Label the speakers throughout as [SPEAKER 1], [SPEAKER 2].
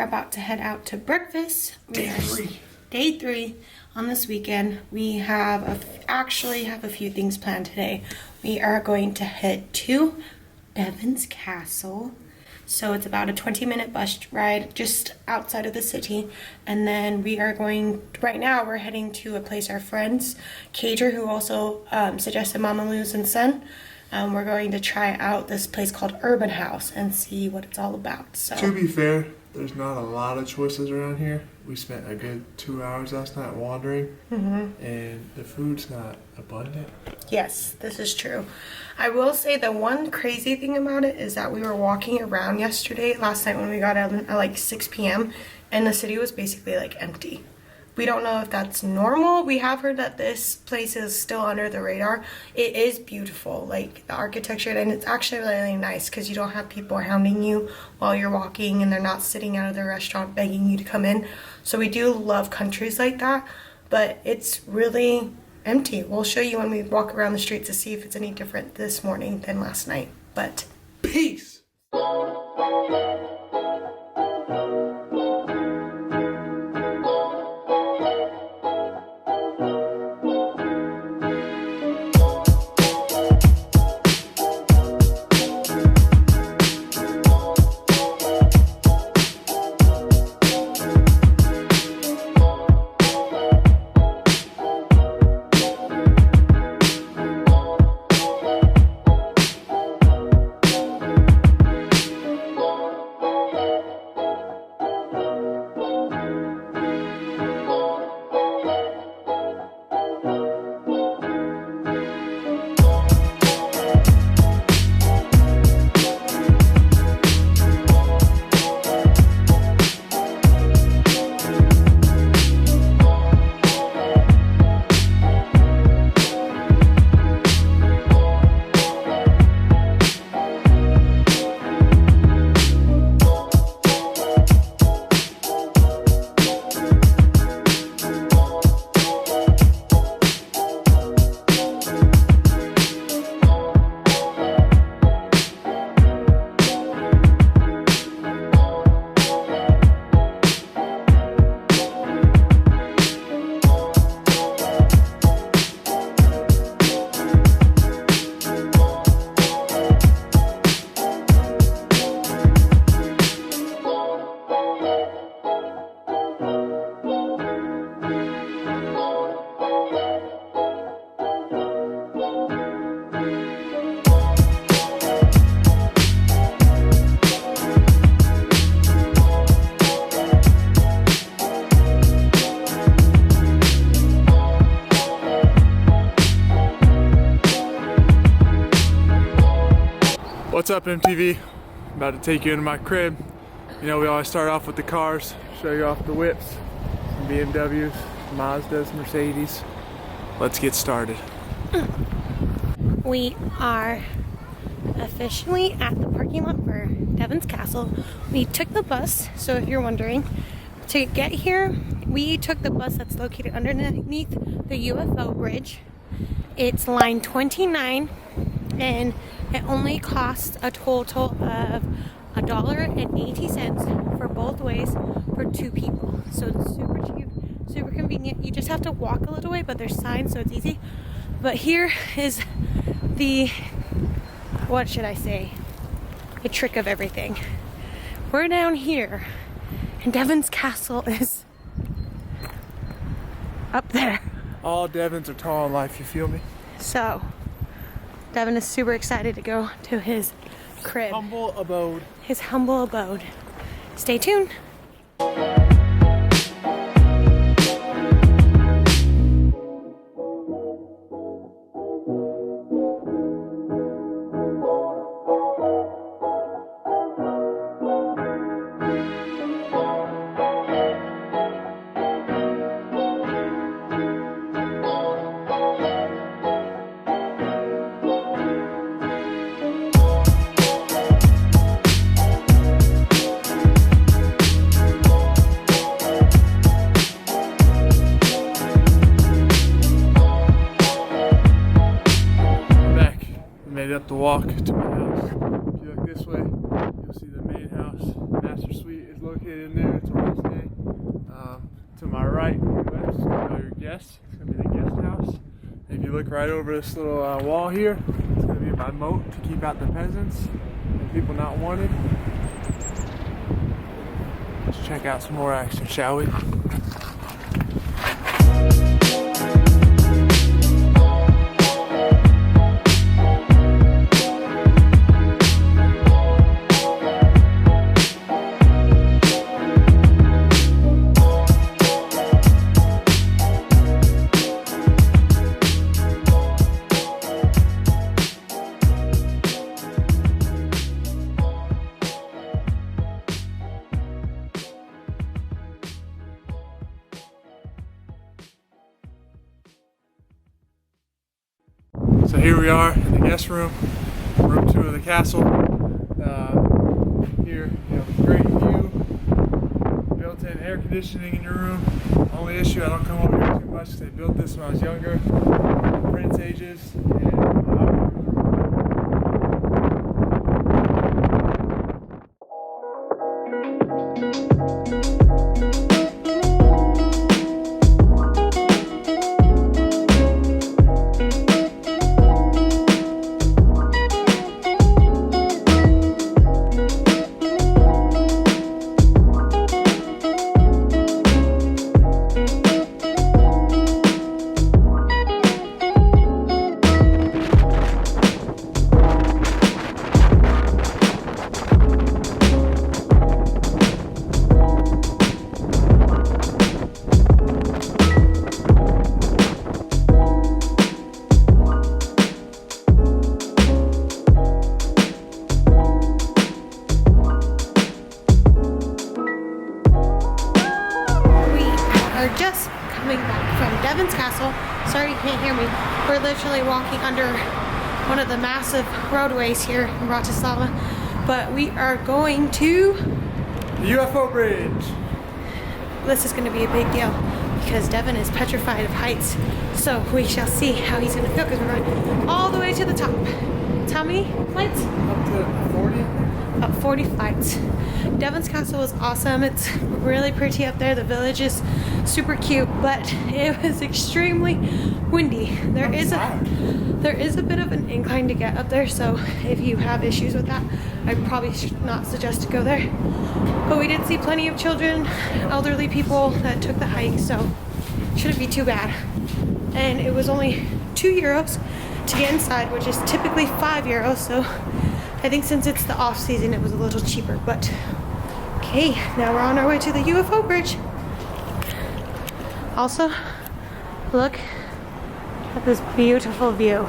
[SPEAKER 1] about to head out to breakfast.
[SPEAKER 2] Day three on this weekend. We actually have a few things planned today. We are going to head to Devins Castle. So it's about a 20-minute bus ride just outside of the city. And then we are right now we're heading to a place our friends, Cager, who also suggested Mama Lou's and Son. We're going to try out this place called Urban House and see what it's all about. So
[SPEAKER 3] to be fair, there's not a lot of choices around here. We spent a good 2 hours last night wandering, and the food's not abundant.
[SPEAKER 2] Yes, this is true. I will say the one crazy thing about it is that we were walking around last night when we got out at like 6 p.m. and the city was basically like empty. We don't know if that's normal. We have heard that this place is still under the radar. It is beautiful, like the architecture, and it's actually really nice because you don't have people hounding you while you're walking and they're not sitting out of the restaurant begging you to come in. So we do love countries like that, but it's really empty. We'll show you when we walk around the streets to see if it's any different this morning than last night. But
[SPEAKER 3] peace! What's up, MTV? I'm about to take you into my crib. You know, we always start off with the cars, show you off the whips, some BMWs, Mazdas, Mercedes. Let's get started.
[SPEAKER 2] we are officially at the parking lot for Devins Castle. We took the bus, so if you're wondering, to get here, we took the bus that's located underneath the UFO bridge. It's line 29, and it only costs a total of $1.80 for both ways for 2 people. So it's super cheap, super convenient. You just have to walk a little way, but there's signs, so it's easy. But here is the, what should I say, the trick of everything. We're down here, and Devins Castle is up there.
[SPEAKER 3] All Devins are tall in life, you feel me?
[SPEAKER 2] So, Devin is super excited to go to his crib.
[SPEAKER 3] Humble abode.
[SPEAKER 2] His humble abode. Stay tuned.
[SPEAKER 3] Up the walk to my house. If you look this way, you'll see the main house, master suite is located in there. It's a rest day. To my right, US, are your guests. It's going to be the guest house. If you look right over this little wall here, it's going to be my moat to keep out the peasants and people not wanted. Let's check out some more action, shall we? So here we are in the guest room, room 2 of the castle. Here, great view, built-in air conditioning in your room. Only issue, I don't come over here too much because they built this when I was younger, Prince ages,
[SPEAKER 2] just coming back from Devins Castle. Sorry you can't hear me. We're literally walking under one of the massive roadways here in Bratislava, but we are going to
[SPEAKER 3] the UFO bridge.
[SPEAKER 2] This is going to be a big deal because Devin is petrified of heights, so we shall see how he's going to feel because we're going all the way to the top. How many flights?
[SPEAKER 3] Up to 40.
[SPEAKER 2] Up 40 flights. Devins Castle was awesome. It's really pretty up there. The village is super cute, but it was extremely windy. There is a bit of an incline to get up there, so if you have issues with that, I probably should not suggest to go there. But we did see plenty of children, elderly people that took the hike, so shouldn't be too bad. And it was only €2 to get inside, which is typically €5, so I think since it's the off season it was a little cheaper. But okay, now we're on our way to the UFO bridge. Also, look at this beautiful view.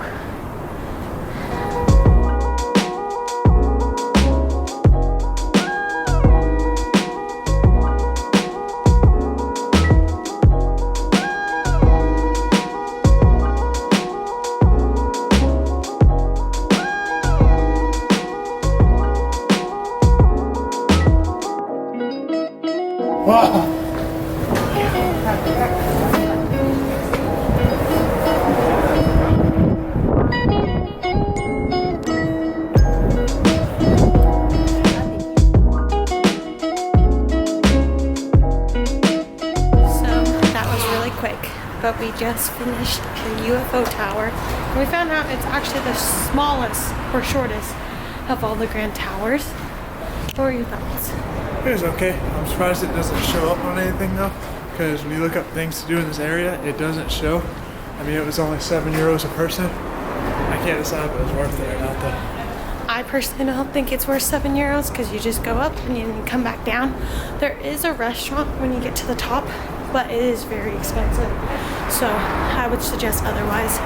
[SPEAKER 3] Wow.
[SPEAKER 2] But we just finished the UFO Tower, and we found out it's actually the smallest or shortest of all the grand towers. What were your thoughts?
[SPEAKER 3] It was okay. I'm surprised it doesn't show up on anything though, because when you look up things to do in this area, it doesn't show. I mean, it was only €7 a person. I can't decide if it was worth it or not though.
[SPEAKER 2] I personally don't think it's worth €7 because you just go up and you come back down. There is a restaurant when you get to the top, but it is very expensive, so I would suggest otherwise.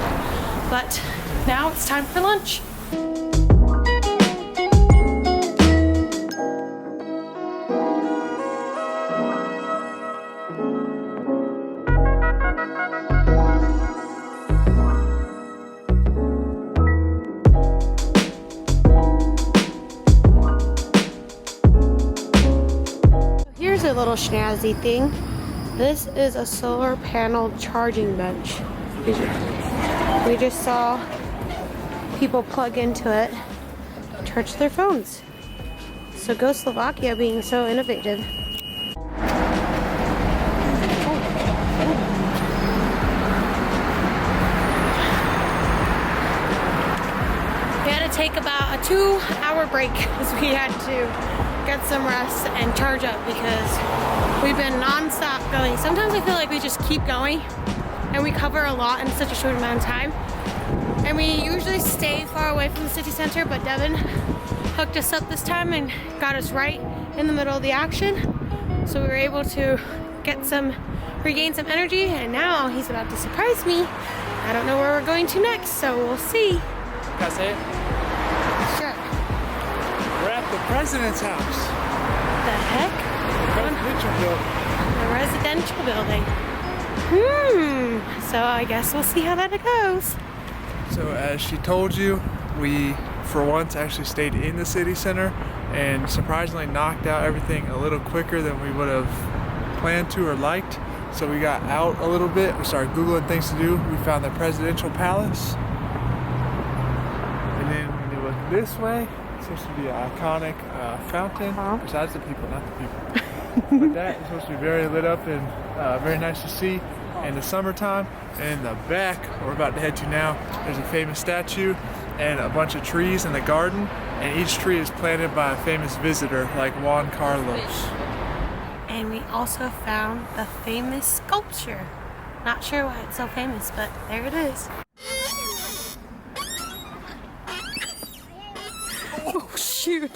[SPEAKER 2] But now it's time for lunch. Here's a little snazzy thing. This is a solar panel charging bench. We just saw people plug into it, charge their phones. So go Slovakia being so innovative. We had to take about a 2-hour break because we had to get some rest and charge up because we've been non-stop going. Sometimes I feel like we just keep going and we cover a lot in such a short amount of time. And we usually stay far away from the city center, but Devin hooked us up this time and got us right in the middle of the action. So we were able to regain some energy, and now he's about to surprise me. I don't know where we're going to next, so we'll see.
[SPEAKER 3] Can I say it?
[SPEAKER 2] Sure.
[SPEAKER 3] We're at the president's house.
[SPEAKER 2] The heck?
[SPEAKER 3] The residential building.
[SPEAKER 2] The residential building. So I guess we'll see how that goes.
[SPEAKER 3] So as she told you, we for once actually stayed in the city center and surprisingly knocked out everything a little quicker than we would have planned to or liked. So we got out a little bit, we started Googling things to do. We found the presidential palace. And then when you look this way, it seems to be an iconic fountain, besides the people, not the people. But that is supposed to be very lit up and very nice to see in the summertime. And in the back, where we're about to head to now, there's a famous statue and a bunch of trees in the garden, and each tree is planted by a famous visitor like Juan Carlos.
[SPEAKER 2] And we also found the famous sculpture. Not sure why it's so famous, but there it is. Oh shoot.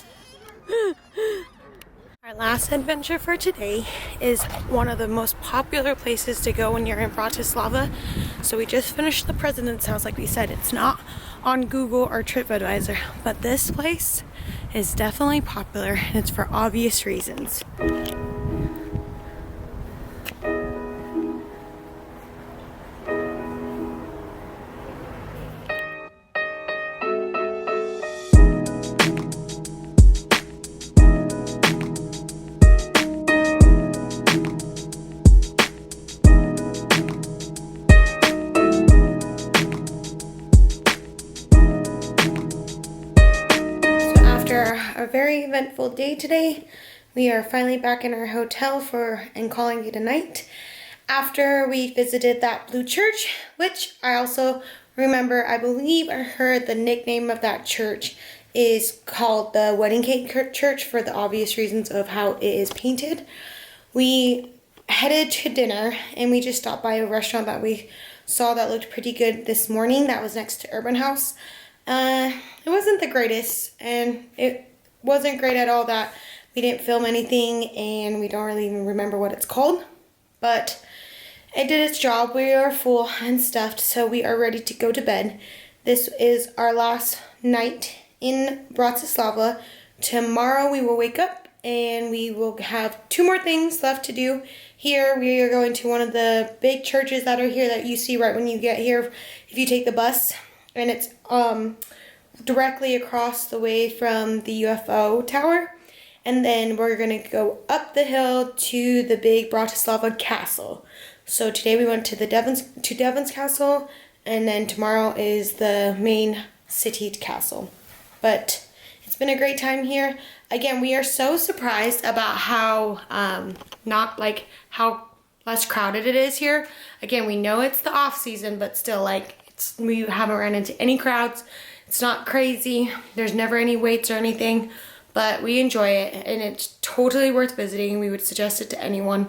[SPEAKER 2] Our last adventure for today is one of the most popular places to go when you're in Bratislava. So we just finished the president's house, like we said. It's not on Google or TripAdvisor, but this place is definitely popular, and it's for obvious reasons. A very eventful day today. We are finally back in our hotel and calling it a night after we visited that blue church, which I also remember, I believe I heard the nickname of that church is called the Wedding Cake Church for the obvious reasons of how it is painted. We headed to dinner and we just stopped by a restaurant that we saw that looked pretty good this morning that was next to Urban House. It wasn't the greatest, and it wasn't great at all that we didn't film anything and we don't really even remember what it's called, but it did its job. We are full and stuffed, so we are ready to go to bed. This is our last night in Bratislava. Tomorrow we will wake up and we will have 2 more things left to do. Here we are going to one of the big churches that are here that you see right when you get here if you take the bus, and it's directly across the way from the UFO Tower. And then we're gonna go up the hill to the big Bratislava Castle. So today we went to the Devins Castle, and then tomorrow is the main city castle. But it's been a great time here. Again, we are so surprised about how how less crowded it is here. Again, we know it's the off season, but still, we haven't ran into any crowds. It's not crazy. There's never any waits or anything, but we enjoy it and it's totally worth visiting. We would suggest it to anyone.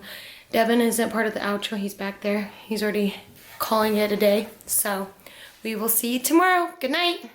[SPEAKER 2] Devin isn't part of the outro. He's back there. He's already calling it a day. So we will see you tomorrow. Good night.